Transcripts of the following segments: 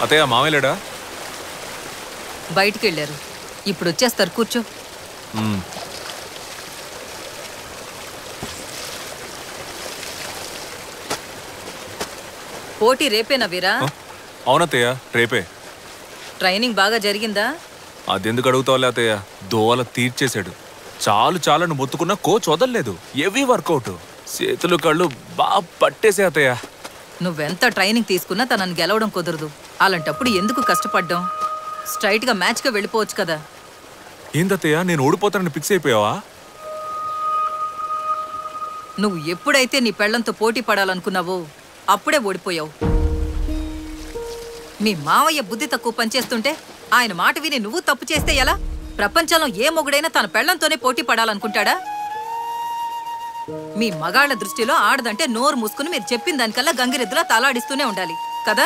అతయ్య మామయ్యలేడా? బయటికి వెళ్ళారు, ఇప్పుడు వచ్చేస్తారు. కూర్చో. పోటీ రేపేనా వీరా? అవునత్తయ్య, రేపే. ట్రైనింగ్ బాగా జరిగిందా? అదెందుకు అడుగుతావులే అత్తయ్య, దోవల తీర్చేశాడు. చాలు చాలని మొత్తుకున్న కోచ్ వదలలేదు. హెవీ వర్కౌట్, చేతులు కళ్ళు బాగా పట్టేసే అత్తయ్య. నువ్వెంత ట్రైనింగ్ తీసుకున్నా తనని గెలవడం కుదరదు. అలాంటప్పుడు ఎందుకు కష్టపడ్డాం? స్ట్రైట్గా మ్యాచ్గా వెళ్ళిపోవచ్చు కదా. ఏందత్తయ్య, నేను ఓడిపోతానని ఫిక్స్ అయిపోయావా? నువ్వు ఎప్పుడైతే నీ పెళ్లంతో పోటీ పడాలనుకున్నావో అప్పుడే ఓడిపోయావు. మీ మావయ్య బుద్ధి తక్కువ పనిచేస్తుంటే ఆయన మాట విని నువ్వు తప్పు చేస్తే ఎలా? ప్రపంచంలో ఏ మొగుడైనా తన పెళ్లంతోనే పోటీ పడాలనుకుంటాడా? మీ మగాళ్ల దృష్టిలో ఆడదంటే నోరు మూసుకుని మీరు చెప్పిన దానికల్లా గంగిరెద్దులా తలాడిస్తూనే ఉండాలి కదా.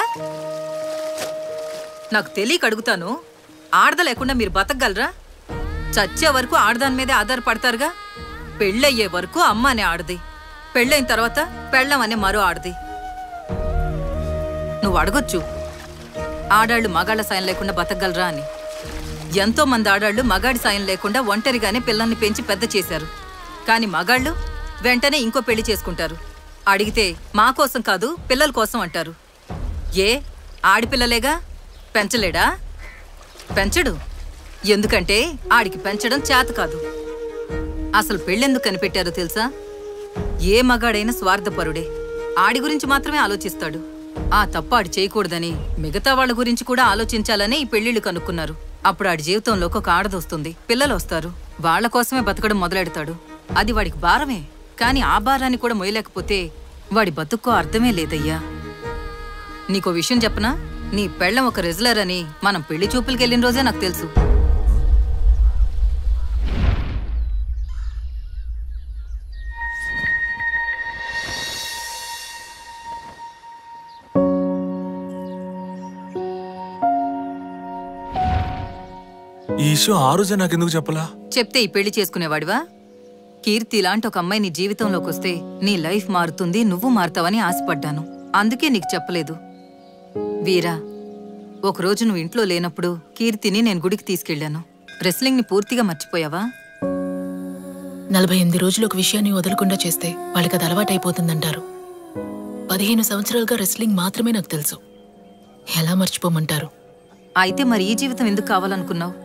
నాకు తెలియక అడుగుతాను, ఆడద లేకుండా మీరు బతకగలరా? చచ్చే వరకు ఆడదాని మీదే ఆధారపడతారుగా. పెళ్ళయ్యే వరకు అమ్మ అనే ఆడది, పెళ్ళైన తర్వాత పెళ్ళం అనే మరో ఆడది. నువ్వు అడగొచ్చు, ఆడాళ్ళు మగాళ్ల సాయం లేకుండా బతకగలరా అని. ఎంతో మంది ఆడాళ్ళు మగాడి సాయం లేకుండా ఒంటరిగానే పిల్లల్ని పెంచి పెద్ద చేశారు. కానీ మగాళ్ళు వెంటనే ఇంకో పెళ్లి చేసుకుంటారు. అడిగితే మా కోసం కాదు పిల్లల కోసం అంటారు. ఏ ఆడిపిల్లలేగా, పెంచలేడా? పెంచడు. ఎందుకంటే ఆడికి పెంచడం చేత కాదు. అసలు పెళ్ళెందుకు కనిపెట్టారో తెలుసా? ఏ మగాడైనా స్వార్థపరుడే, ఆడి గురించి మాత్రమే ఆలోచిస్తాడు. ఆ తప్పు ఆడి చేయకూడదని మిగతా వాళ్ళ గురించి కూడా ఆలోచించాలనే ఈ పెళ్లిళ్ళు కనుక్కున్నారు. అప్పుడు ఆడి జీవితంలోకి ఒక ఆడదొస్తుంది, పిల్లలు వస్తారు, వాళ్ల కోసమే బతకడం మొదలెడతాడు. అది వాడికి భారమే. కానీ ఆ భారాన్ని కూడా మొయ్యలేకపోతే వాడి బతుక్కో అర్థమే లేదయ్యా. నీకో విషయం చెప్పనా? నీ పెళ్ళం ఒక రెజ్లర్ అని మనం పెళ్లి చూపులకి వెళ్ళిన రోజే నాకు తెలుసు. ఈ విషయం ఆ రోజే నాకెందుకు చెప్పలా? చెప్తే ఈ పెళ్లి చేసుకునేవాడివా? కీర్తి లాంటి ఒక అమ్మాయి నీ జీవితంలోకి వస్తే నీ లైఫ్ మారుతుంది, నువ్వు మారుతావని ఆశపడ్డాను. అందుకే నీకు చెప్పలేదు. వీరా, ఒకరోజు నువ్వు ఇంట్లో లేనప్పుడు కీర్తిని నేను గుడికి తీసుకెళ్లాను. రెస్లింగ్ ని పూర్తిగా మర్చిపోయావా? 48 రోజులు ఒక విషయాన్ని వదలకుండా చేస్తే వాళ్ళకి అది అలవాటైపోతుందంటారు. 15 సంవత్సరాలుగా రెస్లింగ్ మాత్రమే నాకు తెలుసు. ఎలా మర్చిపోమంటారు? అయితే మరి ఈ జీవితం ఎందుకు కావాలనుకున్నావు?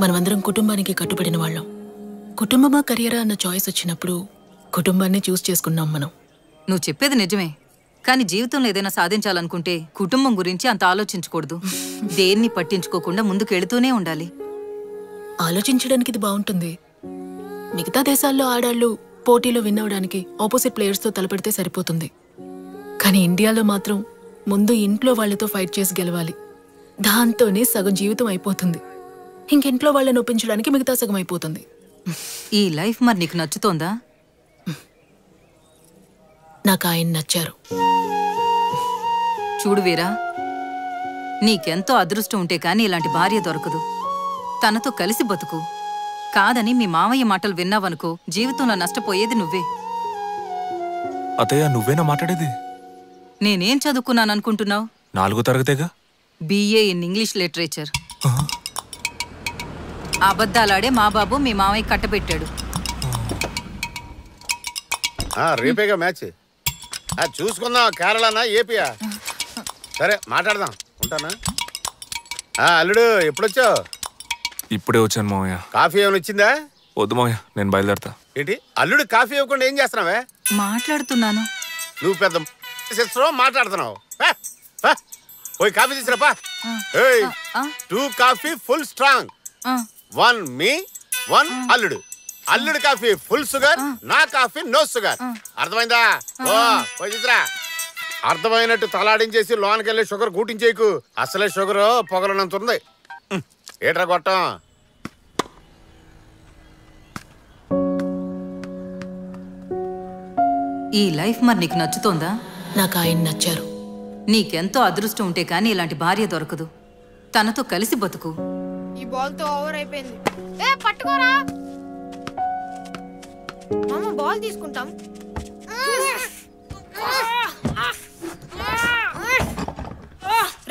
మనమందరం కుటుంబానికి కట్టుబడిన వాళ్ళం. కుటుంబమా కెరియరా అన్న చాయిస్ వచ్చినప్పుడు కుటుంబాన్ని చూస్ చేసుకున్నాం మనం. నువ్వు చెప్పేది నిజమే, కానీ జీవితంలో ఏదైనా సాధించాలనుకుంటే కుటుంబం గురించి అంత ఆలోచించకూడదు. దేన్ని పట్టించుకోకుండా ముందుకెళ్తూనే ఉండాలి. ఆలోచించడానికి ఇది బాగుంటుంది. మిగతా దేశాల్లో ఆడాళ్ళు పోటీలో విన్ అవడానికి ఆపోజిట్ ప్లేయర్స్తో తలపెడితే సరిపోతుంది. కానీ ఇండియాలో మాత్రం ముందు ఇంట్లో వాళ్లతో ఫైట్ చేసి గెలవాలి. దాంతోనే సగం జీవితం అయిపోతుంది. ఇంకింట్లో వాళ్ళని ఒప్పించడానికి మిగతా సగం అయిపోతుంది. ఈ లైఫ్ మరి నీకు నచ్చుతోందా? నాకు ఆయన నచ్చారు. చూడు వీరా, నీకెంతో అదృష్టం ఉంటే కానీ ఇలాంటి భార్య దొరకదు. తనతో కలిసి బతుకు. కాదని మీ మామయ్య మాటలు విన్నావనుకో, జీవితంలో నష్టపోయేది నువ్వే. అతయ్య, నువ్వేనా మాట్లాడేది? నేనేం చదువుకున్నాననుకుంటున్నావు? 4వ తరగతేగా. BA in English literature. అబద్ధాలాడే మా బాబు మీ మామయ్య కట్టబెట్టాడు. రేపేగా మ్యాచ్. చూసుకుందాం, కేరళనా ఏపీయా? సరే మాట్లాడదాం. ఉంటానా? అల్లుడు ఎప్పుడొచ్చావు? ఇప్పుడే వచ్చాను మామయ్య. కాఫీ ఏమైనా వచ్చిందా? వద్దు మామయ్య, నేను బయలుదేరతా. ఏంటి అల్లుడు కాఫీ ఇవ్వకుండా ఏం చేస్తున్నావే? మాట్లాడుతున్నాను. నువ్వు పెద్ద మాట్లాడుతున్నావు. పోయి కాఫీ తీసుకురాపా. 2 కాఫీ ఫుల్ స్ట్రాంగ్, 1 మీ 1 అల్లుడు. అల్లుడు కాఫీ ఫుల్ షుగర్, నా కాఫీ నో షుగర్. అర్థమైందా? పోయి తీసురా. అర్థమైనట్టు తలాడించేసి లోనకెళ్ళి షుగర్ కూటించేయకు. అసలే షుగర్ పొగలనంత ఉంది. ఏట్రా కొట్టం. ఈ లైఫ్ మరి నీకు నచ్చుతోందా? నాకు ఆయన నచ్చారు. నీకెంతో అదృష్టం ఉంటే కానీ ఇలాంటి భార్య దొరకదు. తనతో కలిసి బతుకు. ఈ బాల్ తో ఓవర్ అయిపోయింది. ఏ పట్టుకోరా మామ, బాల్ తీసుకుంటాం.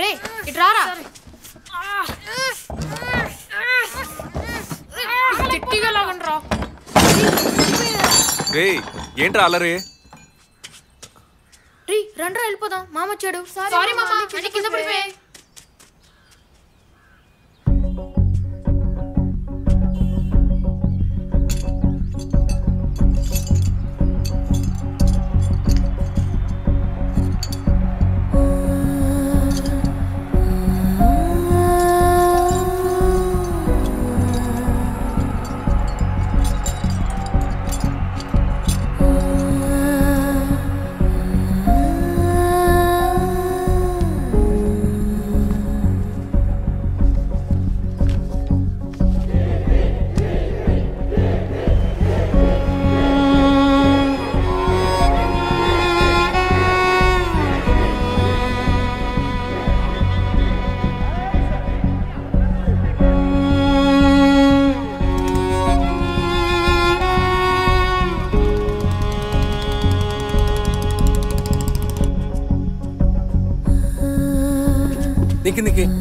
రే ఇటు రారా. గట్టిగా లాగండి రా. రే ఏంట్రా అల్లరే? రీ రండ్రా వెళ్ళిపోదాం, మామ వచ్చాడు. సారీ మామ, కింద పడిపోయే.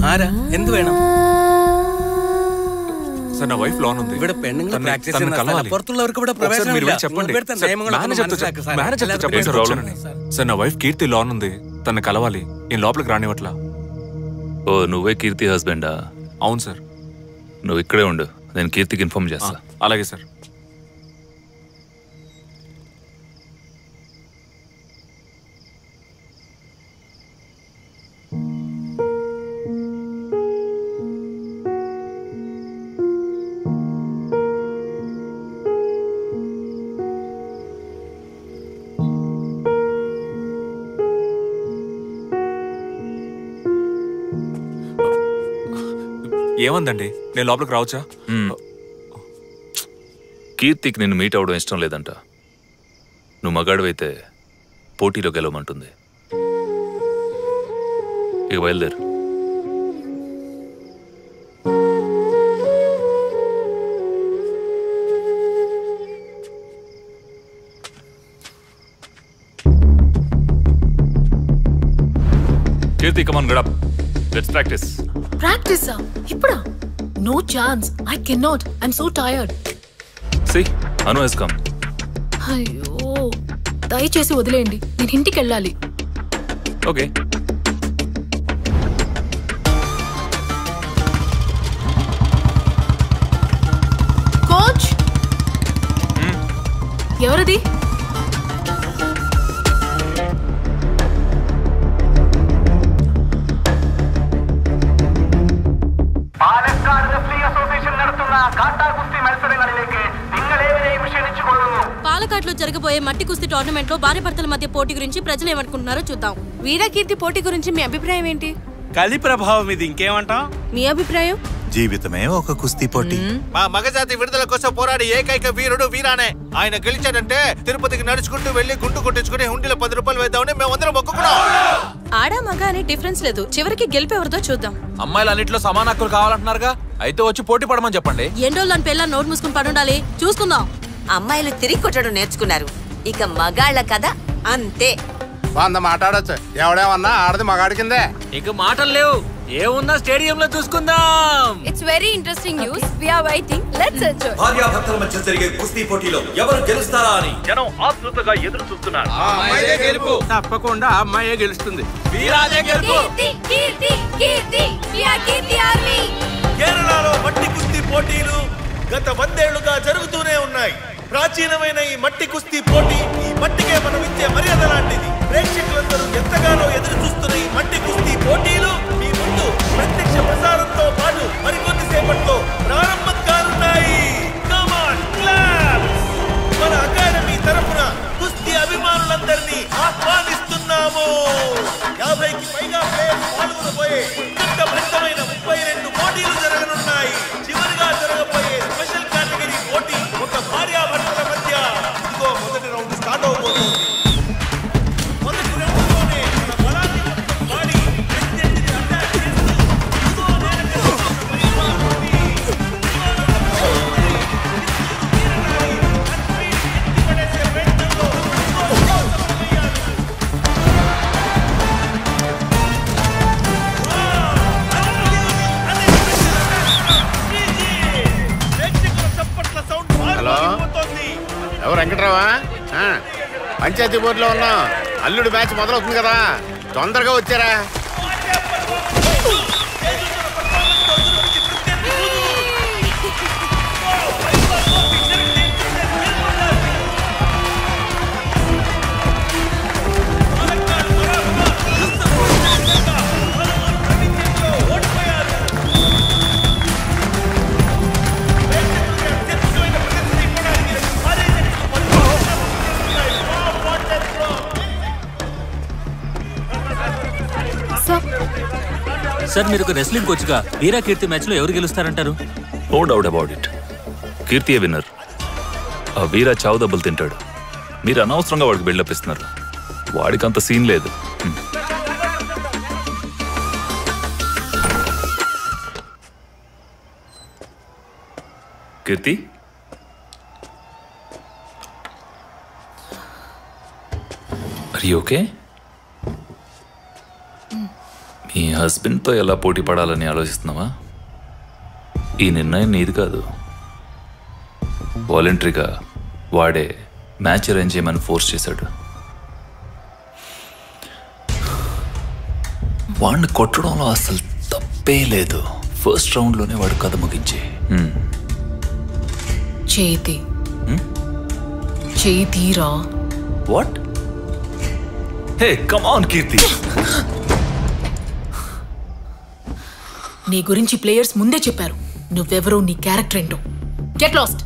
ആരാ എന്ത് വേണം? సార్ నా వైఫ్ లోన్ ఉంది. ഇവിടെ പെണ്ണുങ്ങൾ പ്രാക്ടീസ് తనని ചെയ്യുന്ന కలవాలి. పుറത്തുള്ളവർക്ക് ഇവിടെ ప్రవేశం మీరు ఇല്ല. చెప్పండి. ఇവിടുത്തെ నియమങ്ങളൊക്കെ മനസ്സിലാക്കുക സാർ. మేనేజర్ చెప్పండి సార్ వచ్చానని. సార్ నా వైఫ్ కీర్తి లోన్ ఉంది, తనని కలవాలి. నేను లోపలికి రానివ్వట్లా. ఓ నువ్వే కీర్తి హస్బెండా? అవును సార్. నువ్వు ఇక్కడే ఉండు, నేను కీర్తికి ఇన్ఫార్మ్ చేస్తా. అలాగే సార్. ఏమందండి, నేను లోపలికి రావచ్చా? కీర్తికి నిన్ను మీట్ అవడం ఇష్టం లేదంట. నువ్వు మగాడివైతే పోటీలో గెలవమంటుంది. ఇక బయలుదేరు. Keerthi come on get up, let's practise. ప్రాక్టీసా? ఇప్పుడా? No chance, I cannot, I'm so tired. See, Anu has come. అయ్యో, దయచేసి వదిలేయండి, నేను ఇంటికి వెళ్ళాలి. Okay. కోచ్, ఎవరది? పాలకాట్లో జరగబోయే మట్టి కుస్తీ టోర్నమెంట్ లో భార్య భర్తల మధ్య పోటీ గురించి ప్రజలు ఏమనుకుంటున్నారో చూద్దాం. వీరకీర్తి పోటీ గురించి మీ అభిప్రాయం ఏంటి? కలి ప్రభావం ఇది, ఇంకేమంటాం? మీ అభిప్రాయం? జీవితమే ఒక కుస్తీ పోటీ. మా మగజాతి విడుదల కోసం పోరాడి ఏకైక వీరుడు వీరానే. ఆయన గెలిచాడంటే తిరుపతికి నడుచుకుంటూ వెళ్లి గుండు కొట్టించుకుని హుండీలో 10 రూపాయలు వేద్దామని మేమందరం మొక్కుకున్నాం. ఆడా మగ అనే డిఫరెన్స్ లేదు, చివరికి గెలిపేవరదో చూద్దాం. అమ్మాయిలు అన్నింటిలో సమాన హక్కులు కావాలంటున్నారుగా, అయితే వచ్చి పోటీ పడమని చెప్పండి. ఎండోళ్ళు అని పిల్లలు నోట్ మూసుకుని పడుండాలి, చూసుకుందాం. అమ్మాయిలు తిరిగి కొట్టడం నేర్చుకున్నారు, ఇక మగాళ్ల కదా అంతే. వంద మాట్లాడొచ్చు, ఎవడేమన్నా ఆడది మగాడి కిందే. ఇక మాటలు లేవు, ఏమున్నా స్టేడియం లో చూసుకుందాం. It's very interesting news, we are waiting, let's enjoy. భార్యాభర్తల మధ్య జరిగే కుస్తీ పోటీలో ఎవరు గెలుస్తారా అని జనం ఆతృతగా ఎదురు చూస్తున్నారు. తప్పకుండా అమ్మాయే గెలుస్తుంది. వీరాదే గెలుపు. కేరళలో మట్టి కుస్తీ పోటీలు గత 100 ఏళ్లుగా జరుగుతూనే ఉన్నాయి. ప్రాచీనమైన ఈ మట్టి కుస్తీ పోటీ ఈ మట్టికే మనం ఇచ్చే మర్యాద లాంటిది. ప్రేక్షకులందరూ ఎంతగానో ఎదురు చూస్తున్న ఈ మట్టి కుస్తీ పోటీలు మీ ముందు ప్రత్యక్ష ప్రసారంతో పాటు మరికొద్ది సేపట్లో ప్రారంభం కానున్నాయి. Come on, clap! మన అకాడమీ తరఫున కుస్తీ అభిమానులందరినీ ఆహ్వానిస్తున్నాము. 50కి పైగా ప్లేయర్స్ పాల్గొనబోయే ఉత్కంఠభరితమైన 32 పోటీలు జరగనున్నాయి. చివరిగా జరగబోయే స్పెషల్ కేటగిరీ పోటీ ఒక భార్యాభర్తల మధ్య. ఇదిగో మొదటి రౌండ్ స్టార్ట్ అవబోతోంది. మొదటి రౌండ్లోనే మన బలాన్ని వెంకట్రావా పంచాయతీ బోర్డులో ఉన్నాం. అల్లుడు మ్యాచ్ మొదలవుతుంది కదా, తొందరగా వచ్చారా? సార్ మీరు ఒక రెస్లింగ్ కోచ్గా వీరా కీర్తి మ్యాచ్లో ఎవరు గెలుస్తారంటారు? నో డౌట్ అబౌట్ ఇట్, కీర్తియే విన్నర్. ఆ వీరా చావు దెబ్బలు తింటాడు. మీరు అనవసరంగా వాడికి బిల్డప్ ఇస్తున్నారు. వాడికి అంత సీన్ లేదు. కీర్తి, ఆర్ యు ఓకే? మీ హస్బెండ్తో ఎలా పోటీ పడాలని ఆలోచిస్తున్నావా? ఈ నిర్ణయం నీది కాదు. వాలంటరీగా వాడే మ్యాచ్ అరేంజ్ చేయమని ఫోర్స్ చేశాడు. వాడిని కొట్టడంలో అసలు తప్పే లేదు. ఫస్ట్ రౌండ్లోనే వాడు కథ ముగించి చేతిరా. వాట్? హే కమ్ ఆన్ కీర్తి. నీ గురించి ప్లేయర్స్ ముందే చెప్పారు. నువ్వెవరో, నీ క్యారెక్టర్ ఏంటో. Get lost.